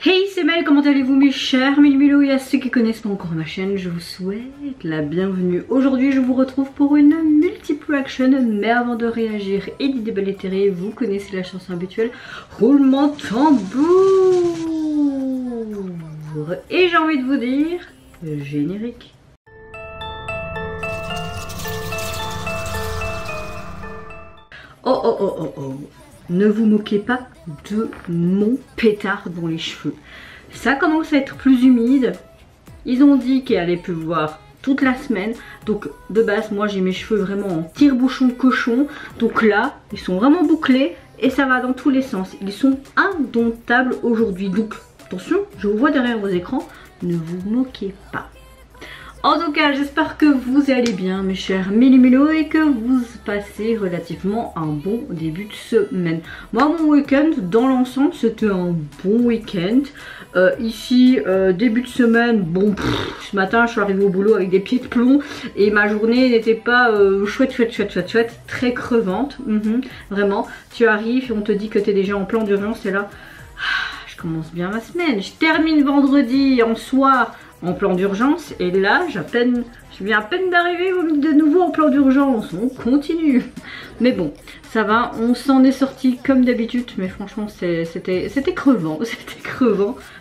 Hey, c'est Mel, comment allez-vous mes chers Milou et à ceux qui connaissent pas encore ma chaîne, je vous souhaite la bienvenue. Aujourd'hui, je vous retrouve pour une multiple action, mais avant de réagir et d'y déblatérer, vous connaissez la chanson habituelle, roulement de tambour. Et j'ai envie de vous dire, générique. Oh oh oh oh oh. Ne vous moquez pas de mon pétard dans les cheveux. Ça commence à être plus humide. Ils ont dit qu'il allait pleuvoir toute la semaine. Donc de base, moi j'ai mes cheveux vraiment en tire-bouchon cochon. Donc là, ils sont vraiment bouclés et ça va dans tous les sens. Ils sont indomptables aujourd'hui. Donc attention, je vous vois derrière vos écrans. Ne vous moquez pas. En tout cas, j'espère que vous allez bien mes chers Milou et que vous passez relativement un bon début de semaine. Moi, mon week-end, dans l'ensemble, c'était un bon week-end. Ici, début de semaine, bon, ce matin, je suis arrivée au boulot avec des pieds de plomb et ma journée n'était pas chouette, très crevante. Vraiment, tu arrives et on te dit que tu es déjà en plan d'urgence et là, je commence bien ma semaine. Je termine vendredi en soir en plan d'urgence et là je viens à peine d'arriver de nouveau en plan d'urgence. On continue, mais bon ça va, on s'en est sorti comme d'habitude, mais franchement c'était crevant,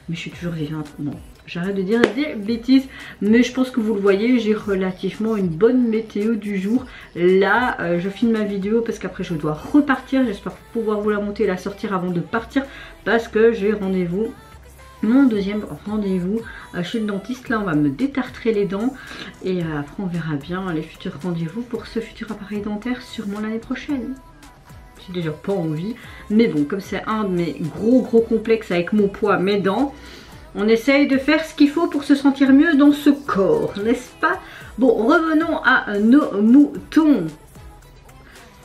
mais je suis toujours vivante. Bon, j'arrête de dire des bêtises, mais je pense que vous le voyez, j'ai relativement une bonne météo du jour. Là je filme ma vidéo parce qu'après je dois repartir, j'espère pouvoir vous la monter et la sortir avant de partir parce que j'ai rendez-vous, mon deuxième rendez-vous chez le dentiste. Là on va me détartrer les dents et après on verra bien les futurs rendez-vous pour ce futur appareil dentaire sûrement l'année prochaine. J'ai déjà pas envie, mais bon, comme c'est un de mes gros complexes avec mon poids, mes dents, on essaye de faire ce qu'il faut pour se sentir mieux dans ce corps, n'est-ce pas? Bon, revenons à nos moutons.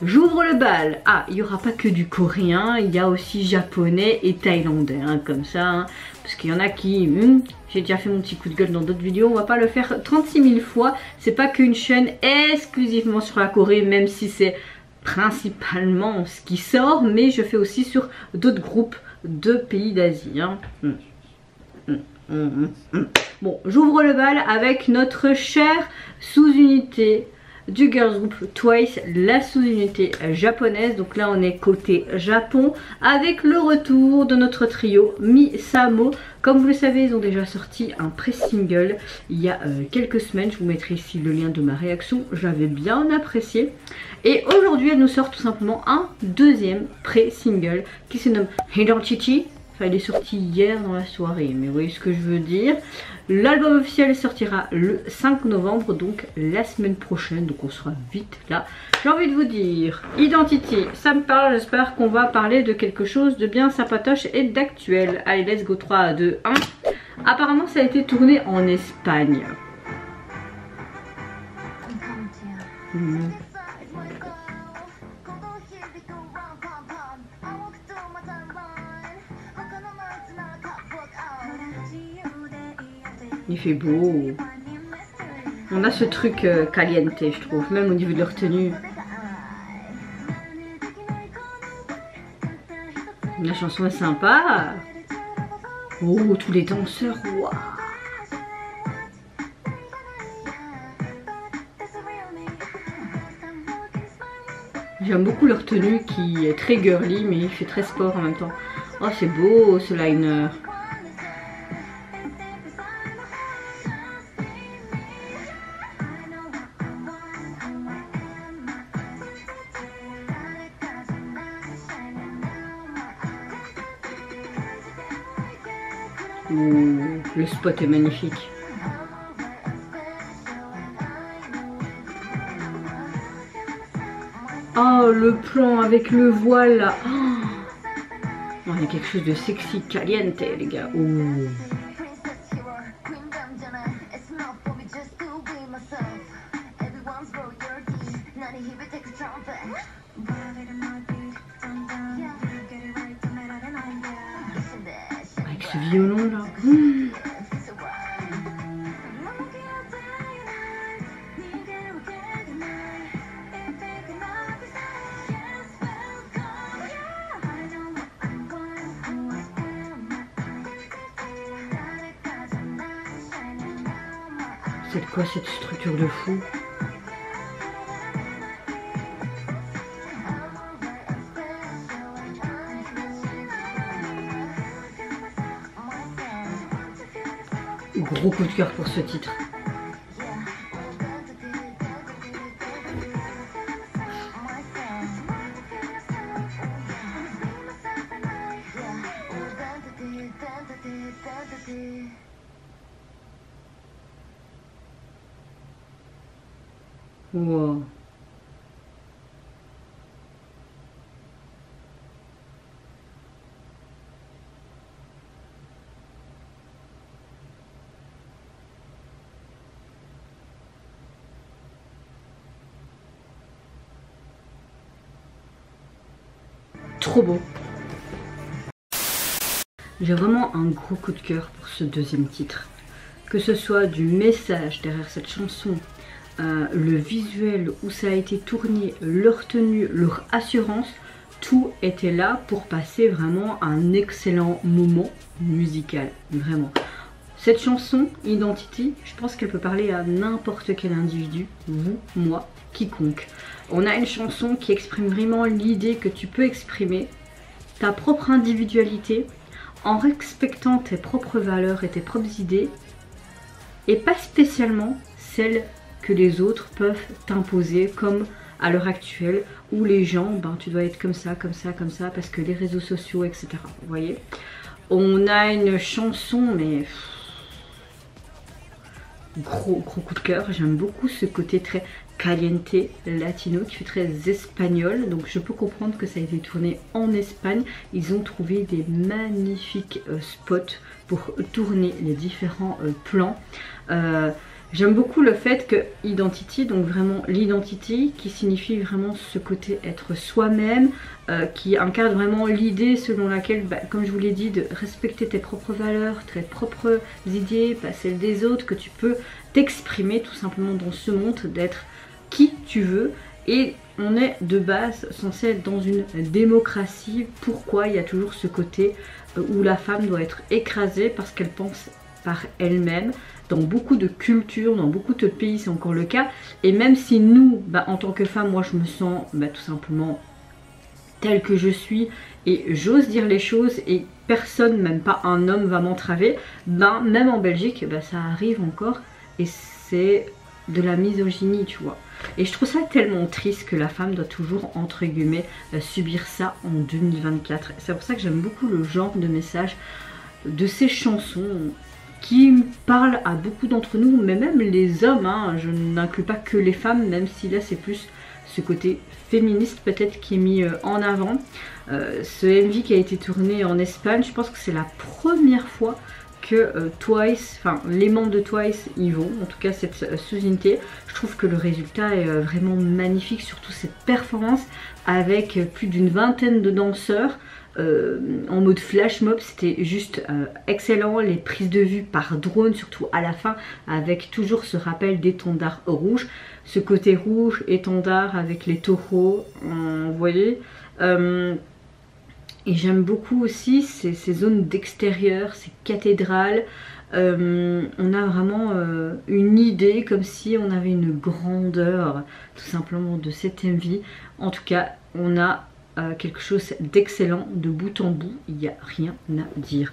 J'ouvre le bal. Ah, il n'y aura pas que du coréen, il y a aussi japonais et thaïlandais, hein, comme ça. Hein, parce qu'il y en a qui... j'ai déjà fait mon petit coup de gueule dans d'autres vidéos, on va pas le faire 36 000 fois. C'est pas qu'une chaîne exclusivement sur la Corée, même si c'est principalement ce qui sort. Mais je fais aussi sur d'autres groupes de pays d'Asie. Hein. Bon, j'ouvre le bal avec notre chère sous-unité du girls group Twice, la sous-unité japonaise. Donc là on est côté Japon avec le retour de notre trio Misamo. Comme vous le savez, ils ont déjà sorti un pré-single il y a quelques semaines. Je vous mettrai ici le lien de ma réaction, j'avais bien apprécié. Et aujourd'hui elle nous sort tout simplement un deuxième pré-single qui se nomme Identity. Enfin, il est sorti hier dans la soirée, mais vous voyez ce que je veux dire. L'album officiel sortira le 5 novembre, donc la semaine prochaine, donc on sera vite là. J'ai envie de vous dire, Identity, ça me parle, j'espère qu'on va parler de quelque chose de bien sympatoche et d'actuel. Allez, let's go, 3, 2, 1. Apparemment, ça a été tourné en Espagne. Il fait beau. On a ce truc caliente, je trouve, même au niveau de leur tenue. La chanson est sympa. Oh, tous les danseurs, waouh. J'aime beaucoup leur tenue qui est très girly, mais il fait très sport en même temps. Oh, c'est beau ce liner. Ouh, le spot est magnifique. Oh, le plan avec le voile là. Oh, il y a quelque chose de sexy, caliente les gars. Ouh. Avec ce violon là. C'est quoi cette structure de fou? Gros coup de cœur pour ce titre. Wow. Trop beau. J'ai vraiment un gros coup de cœur pour ce deuxième titre. Que ce soit du message derrière cette chanson, le visuel où ça a été tourné, leur tenue, leur assurance, tout était là pour passer vraiment un excellent moment musical, vraiment. Cette chanson, Identity, je pense qu'elle peut parler à n'importe quel individu, vous, moi, quiconque. On a une chanson qui exprime vraiment l'idée que tu peux exprimer ta propre individualité en respectant tes propres valeurs et tes propres idées et pas spécialement celles que les autres peuvent t'imposer comme à l'heure actuelle où les gens, ben tu dois être comme ça, comme ça, comme ça parce que les réseaux sociaux, etc. Vous voyez, on a une chanson mais gros coup de cœur. J'aime beaucoup ce côté très caliente latino qui fait très espagnol, donc je peux comprendre que ça a été tourné en Espagne. Ils ont trouvé des magnifiques spots pour tourner les différents plans. J'aime beaucoup le fait que Identity, donc vraiment l'identité qui signifie vraiment ce côté être soi-même, qui incarne vraiment l'idée selon laquelle, bah, comme je vous l'ai dit, de respecter tes propres valeurs, tes propres idées, pas celles des autres, que tu peux t'exprimer tout simplement dans ce monde, d'être qui tu veux. Et on est de base censé être dans une démocratie. Pourquoi il y a toujours ce côté où la femme doit être écrasée parce qu'elle pense par elle-même? Dans beaucoup de cultures, dans beaucoup de pays c'est encore le cas. Et même si nous, bah, en tant que femme, moi je me sens bah, tout simplement telle que je suis et j'ose dire les choses et personne, même pas un homme va m'entraver, ben même en Belgique, bah, ça arrive encore et c'est de la misogynie, tu vois. Et je trouve ça tellement triste que la femme doit toujours, entre guillemets, subir ça en 2024. C'est pour ça que j'aime beaucoup le genre de message de ces chansons qui parlent à beaucoup d'entre nous, mais même les hommes, hein, je n'inclus pas que les femmes, même si là c'est plus ce côté féministe peut-être qui est mis en avant. Ce MV qui a été tourné en Espagne, je pense que c'est la première fois que Twice, enfin les membres de Twice y vont, en tout cas cette sous-unité. Je trouve que le résultat est vraiment magnifique, surtout cette performance avec plus d'une vingtaine de danseurs en mode flash mob. C'était juste excellent. Les prises de vue par drone, surtout à la fin, avec toujours ce rappel d'étendard rouge, ce côté rouge étendard avec les taureaux, vous voyez. Et j'aime beaucoup aussi ces zones d'extérieur, ces cathédrales. On a vraiment une idée comme si on avait une grandeur tout simplement de cette MV. En tout cas, on a quelque chose d'excellent de bout en bout, il n'y a rien à dire.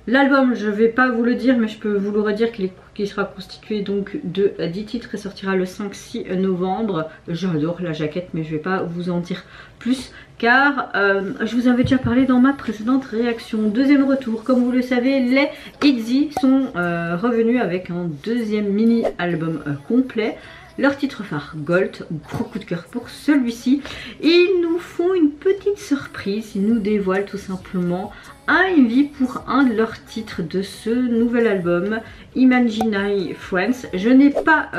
L'album, je ne vais pas vous le dire, mais je peux vous le redire qu'il sera constitué donc de 10 titres et sortira le 5-6 novembre. J'adore la jaquette, mais je ne vais pas vous en dire plus car je vous avais déjà parlé dans ma précédente réaction. Deuxième retour, comme vous le savez, les ITZY sont revenus avec un deuxième mini-album complet. Leur titre phare, Gold, gros coup de cœur pour celui-ci. Ils nous font une petite surprise, ils nous dévoilent tout simplement un MV pour un de leurs titres de ce nouvel album, Imaginary Friends. Je n'ai pas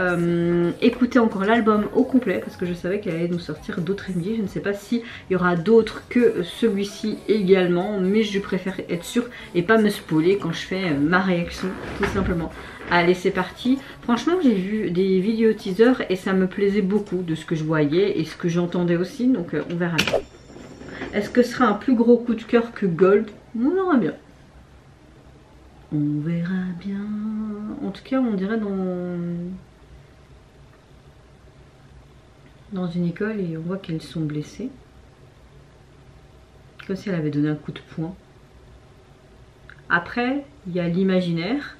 écouté encore l'album au complet parce que je savais qu'elle allait nous sortir d'autres MV. Je ne sais pas s'il y aura d'autres que celui-ci également, mais je préfère être sûre et pas me spoiler quand je fais ma réaction tout simplement. Allez, c'est parti. Franchement, j'ai vu des vidéos teasers et ça me plaisait beaucoup de ce que je voyais et ce que j'entendais aussi, donc on verra bien. Est-ce que ce sera un plus gros coup de cœur que Gold? On verra bien. On verra bien. En tout cas, on dirait dans une école et on voit qu'elles sont blessées. Comme si elle avait donné un coup de poing. Après, il y a l'imaginaire.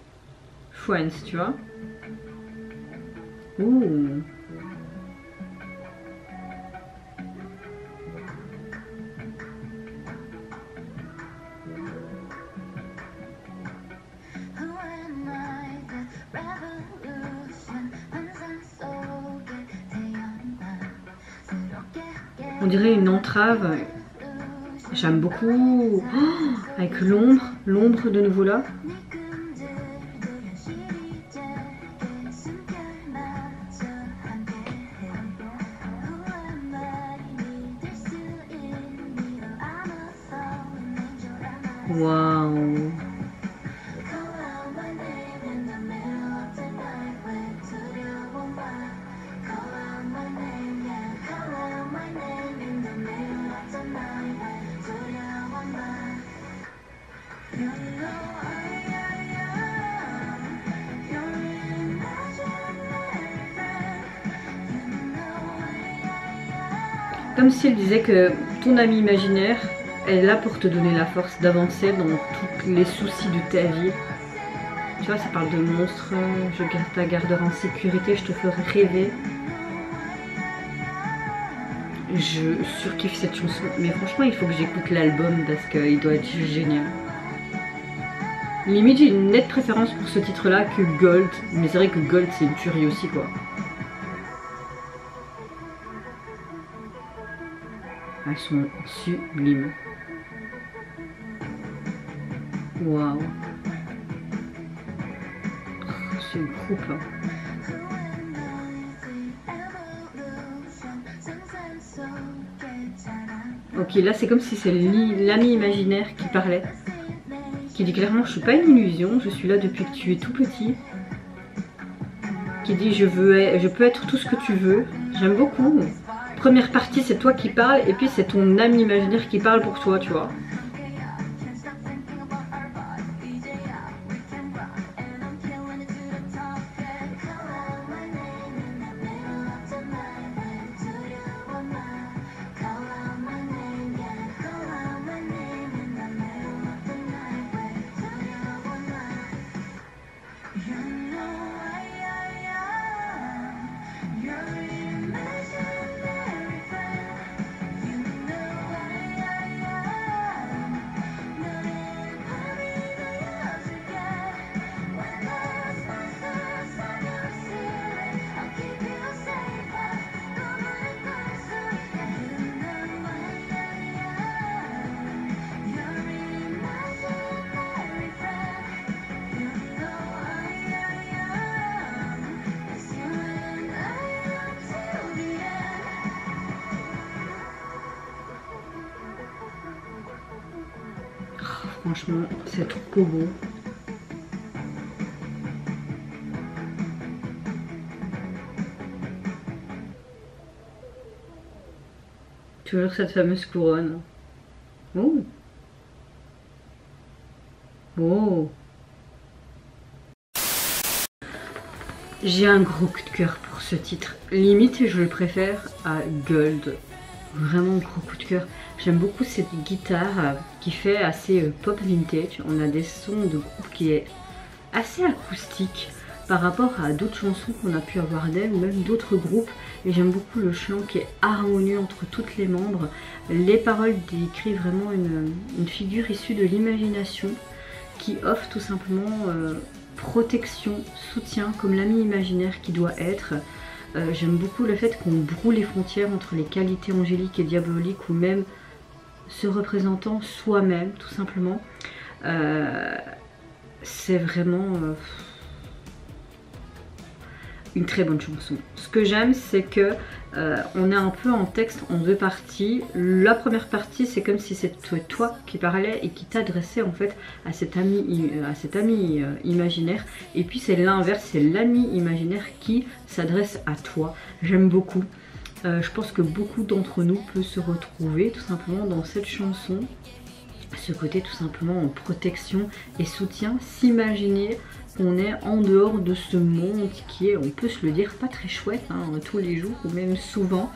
Friends, tu vois. Ouh. On dirait une entrave. J'aime beaucoup. Oh, avec l'ombre de nouveau là. Waouh. Comme si elle disait que ton ami imaginaire est là pour te donner la force d'avancer dans tous les soucis de ta vie. Tu vois, ça parle de monstres, je te garderai en sécurité, je te ferai rêver. Je surkiffe cette chanson, mais franchement il faut que j'écoute l'album parce qu'il doit être génial. Limite j'ai une nette préférence pour ce titre là que Gold, mais c'est vrai que Gold c'est une tuerie aussi quoi. Elles sont sublimes. Waouh. Ce groupe là. Ok, là c'est comme si c'est l'ami imaginaire qui parlait. Qui dit clairement je suis pas une illusion, je suis là depuis que tu es tout petit. Qui dit je peux être tout ce que tu veux. J'aime beaucoup. Première partie c'est toi qui parles et puis c'est ton ami imaginaire qui parle pour toi, tu vois. Franchement, c'est trop beau. Toujours cette fameuse couronne. Oh. Oh. J'ai un gros coup de cœur pour ce titre. Limite, je le préfère à Gold. Vraiment gros coup de cœur. J'aime beaucoup cette guitare qui fait assez pop vintage. On a des sons de groupe qui est assez acoustique par rapport à d'autres chansons qu'on a pu avoir d'elle ou même d'autres groupes. Et j'aime beaucoup le chant qui est harmonieux entre toutes les membres. Les paroles décrivent vraiment une figure issue de l'imagination qui offre tout simplement protection, soutien comme l'ami imaginaire qui doit être. J'aime beaucoup le fait qu'on brouille les frontières entre les qualités angéliques et diaboliques ou même se représentant soi-même tout simplement. C'est vraiment une très bonne chanson. Ce que j'aime c'est que on est un peu en texte en deux parties. La première partie c'est comme si c'était toi qui parlais et qui t'adressait en fait à cet ami imaginaire, et puis c'est l'inverse, c'est l'ami imaginaire qui s'adresse à toi. J'aime beaucoup. Je pense que beaucoup d'entre nous peuvent se retrouver tout simplement dans cette chanson. ce côté tout simplement en protection et soutien, s'imaginer qu'on est en dehors de ce monde qui est, on peut se le dire, pas très chouette hein, tous les jours ou même souvent.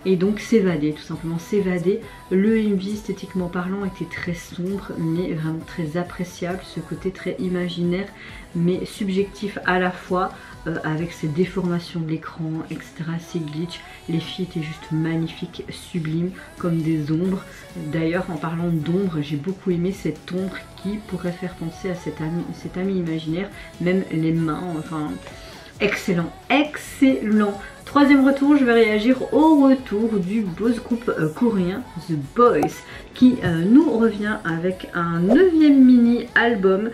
Et donc s'évader, tout simplement s'évader. Le MV esthétiquement parlant était très sombre mais vraiment très appréciable, ce côté très imaginaire mais subjectif à la fois, avec ces déformations de l'écran, etc., ces glitches. Les filles étaient juste magnifiques, sublimes, comme des ombres. D'ailleurs en parlant d'ombre, j'ai beaucoup aimé cette ombre qui pourrait faire penser à cet ami imaginaire, même les mains, enfin excellent, excellent. Troisième retour, je vais réagir au retour du boys group coréen The Boys qui nous revient avec un 9e mini album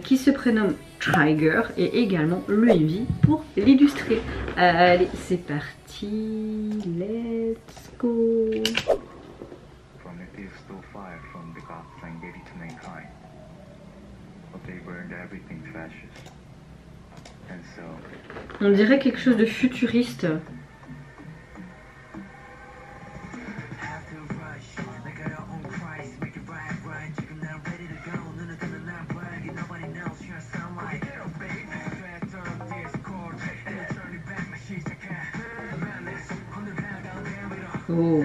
qui se prénomme Trigger et également le MV pour l'illustrer. Allez, c'est parti, let's go. On dirait quelque chose de futuriste. Oh.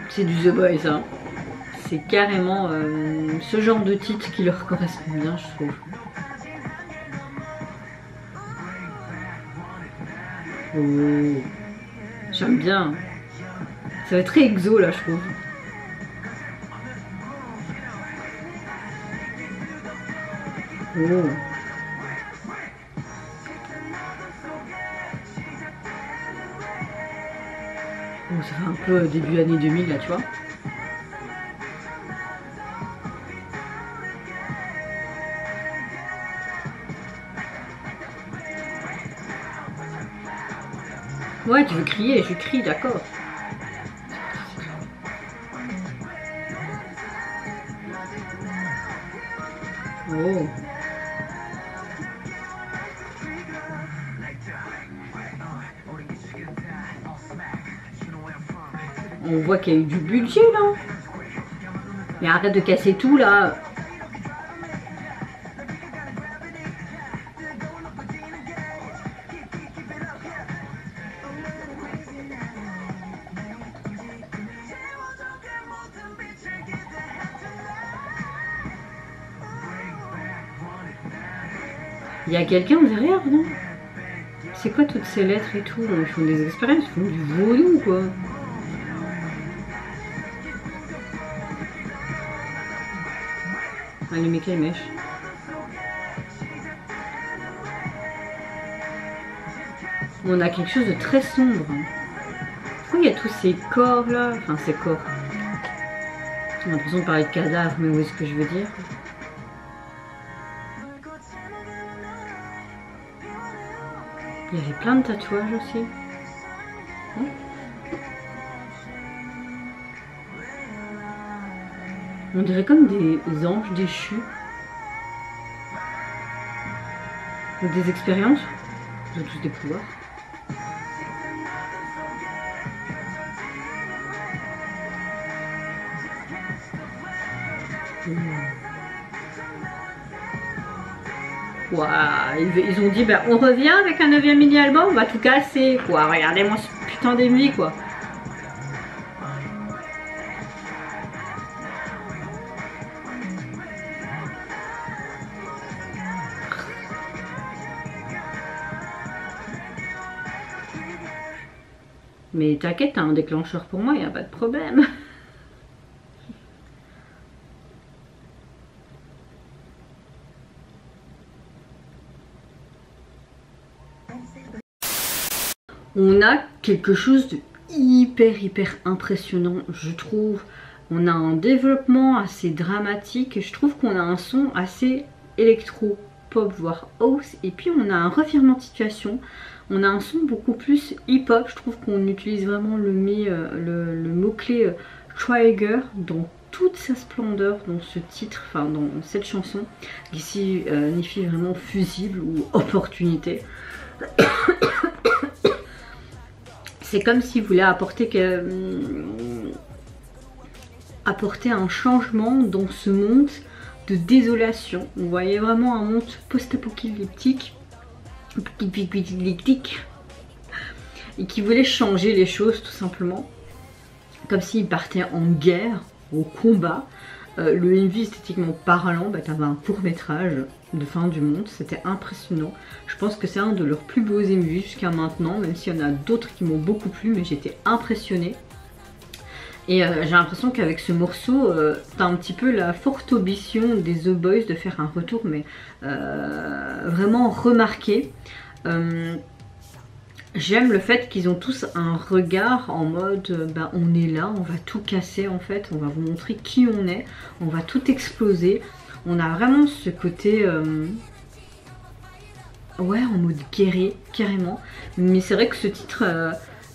C'est du The Boys, hein. C'est carrément ce genre de titre qui leur correspond bien, je trouve. Oh. J'aime bien. Ça va être très exo là, je trouve. Oh. Oh, ça fait un peu début année 2000 là, tu vois. Ouais, tu veux crier, je crie, d'accord. Oh. On voit qu'il y a eu du budget là. Mais arrête de casser tout là. Il y a quelqu'un derrière, non? C'est quoi toutes ces lettres et tout? Ils font des expériences, ils font du vaudou quoi. Ah, le mec il mèche. On a quelque chose de très sombre. Pourquoi il y a tous ces corps là? Enfin ces corps. J'ai l'impression de parler de cadavres, mais où est-ce que je veux dire? Il y avait plein de tatouages aussi. On dirait comme des anges déchus. Avec des expériences. Ils ont tous des pouvoirs. Wow, ils ont dit bah, on revient avec un 9e mini-album, on va tout casser quoi. Regardez-moi ce putain d'MV quoi. Mais t'inquiète, t'as un déclencheur pour moi, y a pas de problème. On a quelque chose de hyper impressionnant, je trouve. On a un développement assez dramatique, je trouve qu'on a un son assez électro, pop, voire house. Et puis on a un revirement de situation, on a un son beaucoup plus hip-hop. Je trouve qu'on utilise vraiment le mot-clé Trigger dans toute sa splendeur dans ce titre, enfin dans cette chanson, qui signifie vraiment fusible ou opportunité. C'est comme s'il voulait apporter un changement dans ce monde de désolation. Vous voyez vraiment un monde post-apocalyptique et qui voulait changer les choses tout simplement. Comme s'il partait en guerre, au combat. Le MV esthétiquement parlant, t'avais un court métrage de fin du monde, c'était impressionnant. Je pense que c'est un de leurs plus beaux MV jusqu'à maintenant, même s'il y en a d'autres qui m'ont beaucoup plu, mais j'étais impressionnée. Et j'ai l'impression qu'avec ce morceau, t'as un petit peu la forte ambition des The Boys de faire un retour, mais vraiment remarqué. J'aime le fait qu'ils ont tous un regard en mode on est là, on va tout casser en fait, on va vous montrer qui on est, on va tout exploser. On a vraiment ce côté ouais, en mode guerrier carrément. Mais c'est vrai que ce titre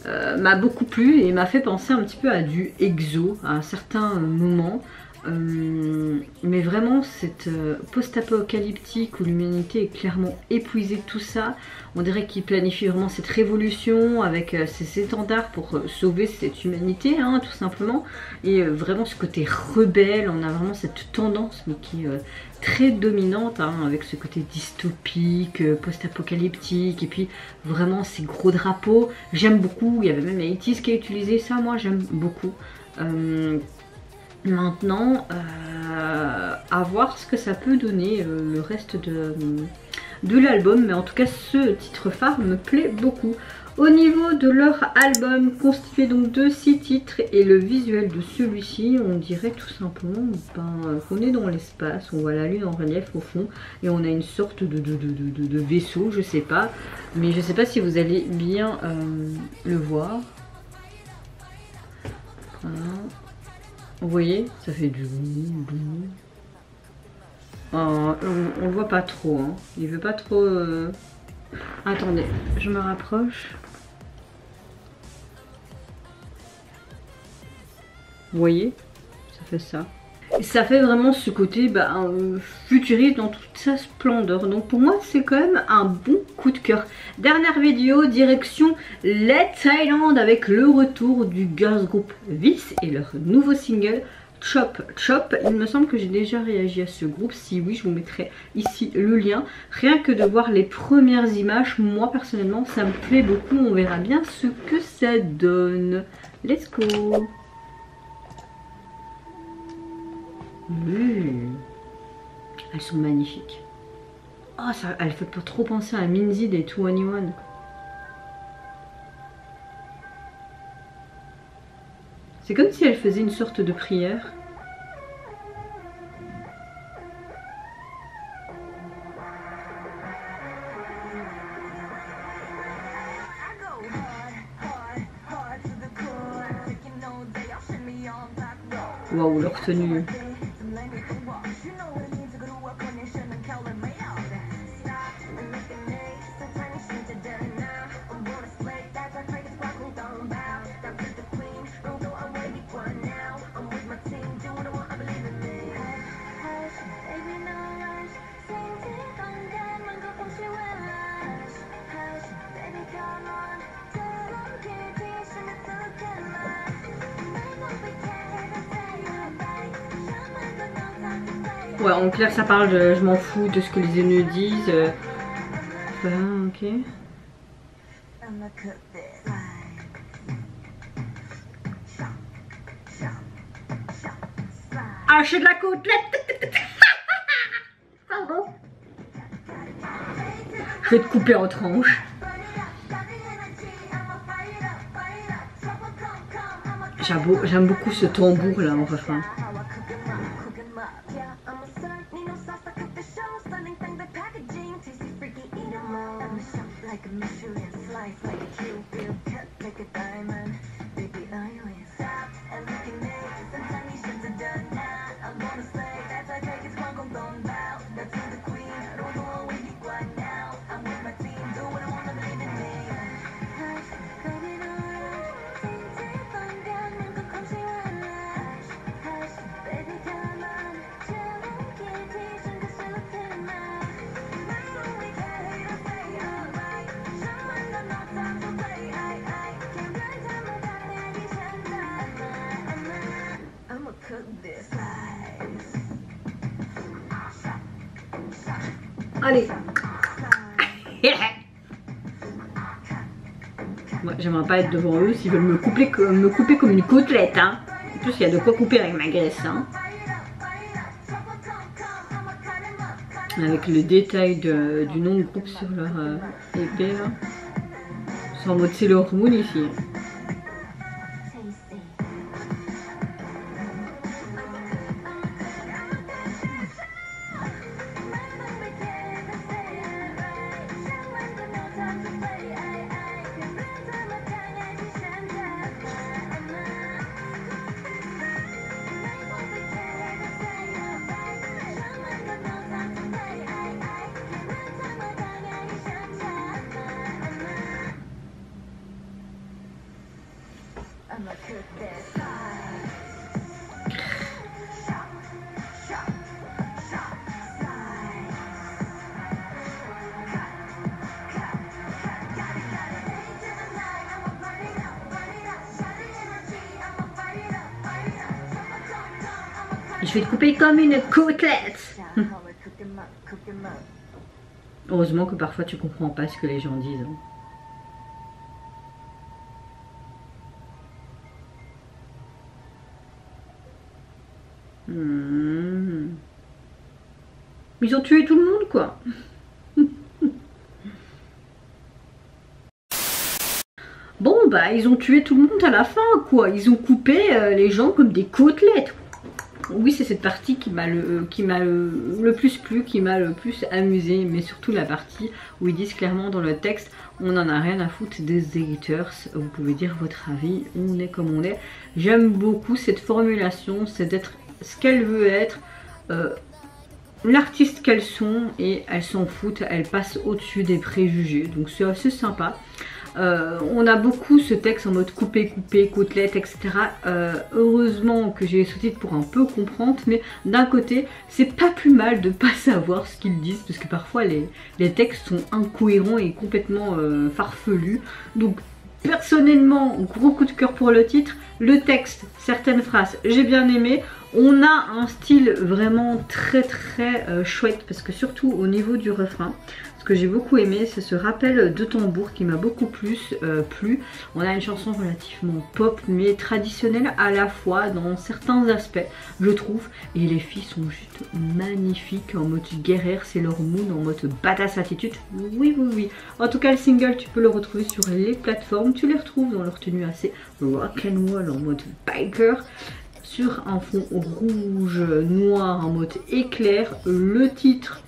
m'a beaucoup plu et m'a fait penser un petit peu à du EXO à un certain moment. Mais vraiment cette post-apocalyptique où l'humanité est clairement épuisée de tout ça, on dirait qu'il planifie vraiment cette révolution avec ses étendards pour sauver cette humanité hein, tout simplement, et vraiment ce côté rebelle, on a vraiment cette tendance mais qui est très dominante hein, avec ce côté dystopique, post-apocalyptique, et puis vraiment ces gros drapeaux, j'aime beaucoup, il y avait même Aitis qui a utilisé ça, moi j'aime beaucoup. Maintenant, à voir ce que ça peut donner le reste de l'album, mais en tout cas ce titre phare me plaît beaucoup. Au niveau de leur album, constitué donc de 6 titres, et le visuel de celui-ci, on dirait tout simplement qu'on est dans l'espace, on voit la lune en relief au fond, et on a une sorte de vaisseau, je sais pas, mais je sais pas si vous allez bien le voir. Voilà. Vous voyez, ça fait du... on le voit pas trop, hein. Il veut pas trop... Attendez, je me rapproche. Vous voyez, ça fait ça. Et ça fait vraiment ce côté futuriste dans toute sa splendeur. Donc pour moi c'est quand même un bon coup de cœur. Dernière vidéo, direction les Thaïlande avec le retour du girls group Vice et leur nouveau single Chop Chop. Il me semble que j'ai déjà réagi à ce groupe. Si oui, je vous mettrai ici le lien. Rien que de voir les premières images, moi personnellement ça me plaît beaucoup. On verra bien ce que ça donne. Let's go. Elles sont magnifiques. Oh, ça, elle fait pas trop penser à Minzy des 2NE1. C'est comme si elle faisait une sorte de prière. Waouh, leur tenue. Ouais, en clair ça parle de je m'en fous de ce que les ennemis disent. Enfin, ok. Arracher de la côtelette. Pardon. Je vais te couper en tranches. J'aime beaucoup ce tambour là en refrain. Allez. Moi, j'aimerais pas être devant eux s'ils veulent me couper comme une côtelette. Hein. En plus, il y a de quoi couper avec ma graisse. Hein. Avec le détail du nom de groupe sur leur épée. Là. C'est en mode Sailor Moon ici. Je vais te couper comme une côtelette. Heureusement que parfois tu comprends pas ce que les gens disent. Ils ont tué tout le monde quoi. Bon bah ils ont tué tout le monde à la fin quoi. Ils ont coupé les gens comme des côtelettes. Oui, c'est cette partie qui m'a le plus plu, qui m'a le plus amusé, mais surtout la partie où ils disent clairement dans le texte on n'en a rien à foutre des haters, vous pouvez dire votre avis, on est comme on est. J'aime beaucoup cette formulation, c'est d'être ce qu'elle veut être, l'artiste qu'elles sont, et elles s'en foutent, elles passent au-dessus des préjugés, donc c'est assez sympa. On a beaucoup ce texte en mode coupé, côtelette, etc. Heureusement que j'ai les sous-titres pour un peu comprendre, mais d'un côté, c'est pas plus mal de pas savoir ce qu'ils disent, parce que parfois les textes sont incohérents et complètement farfelus. Donc personnellement, gros coup de cœur pour le titre. Le texte, certaines phrases, j'ai bien aimé. On a un style vraiment très chouette, parce que surtout au niveau du refrain, ce que j'ai beaucoup aimé, c'est ce rappel de tambour qui m'a beaucoup plu. On a une chanson relativement pop, mais traditionnelle à la fois dans certains aspects, je trouve. Et les filles sont juste magnifiques, en mode guerrière, c'est leur mood, en mode badass attitude. Oui. En tout cas, le single, tu peux le retrouver sur les plateformes. Tu les retrouves dans leur tenue assez rock'n'roll, en mode biker, sur un fond rouge, noir, en mode éclair. Le titre,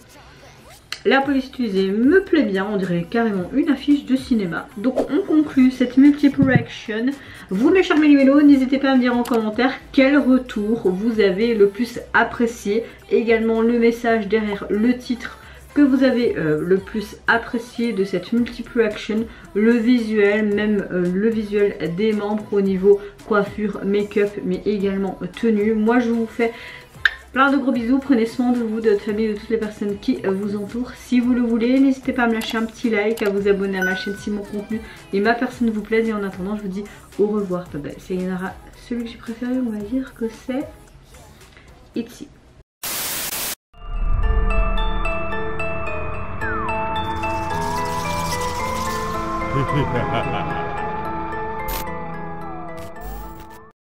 la police utilisée, me plaît bien, on dirait carrément une affiche de cinéma. Donc on conclut cette multiple reaction. Vous mes chers mélos, n'hésitez pas à me dire en commentaire quel retour vous avez le plus apprécié. Également le message derrière le titre que vous avez le plus apprécié de cette multiple reaction. Le visuel, même le visuel des membres au niveau coiffure, make-up, mais également tenue. Moi je vous fais plein de gros bisous, prenez soin de vous, de votre famille, de toutes les personnes qui vous entourent. Si vous le voulez, n'hésitez pas à me lâcher un petit like, à vous abonner à ma chaîne si mon contenu et ma personne vous plaisent. Et en attendant, je vous dis au revoir. Bye bye. C'est Yanara. Celui que j'ai préféré, on va dire que c'est Itzy.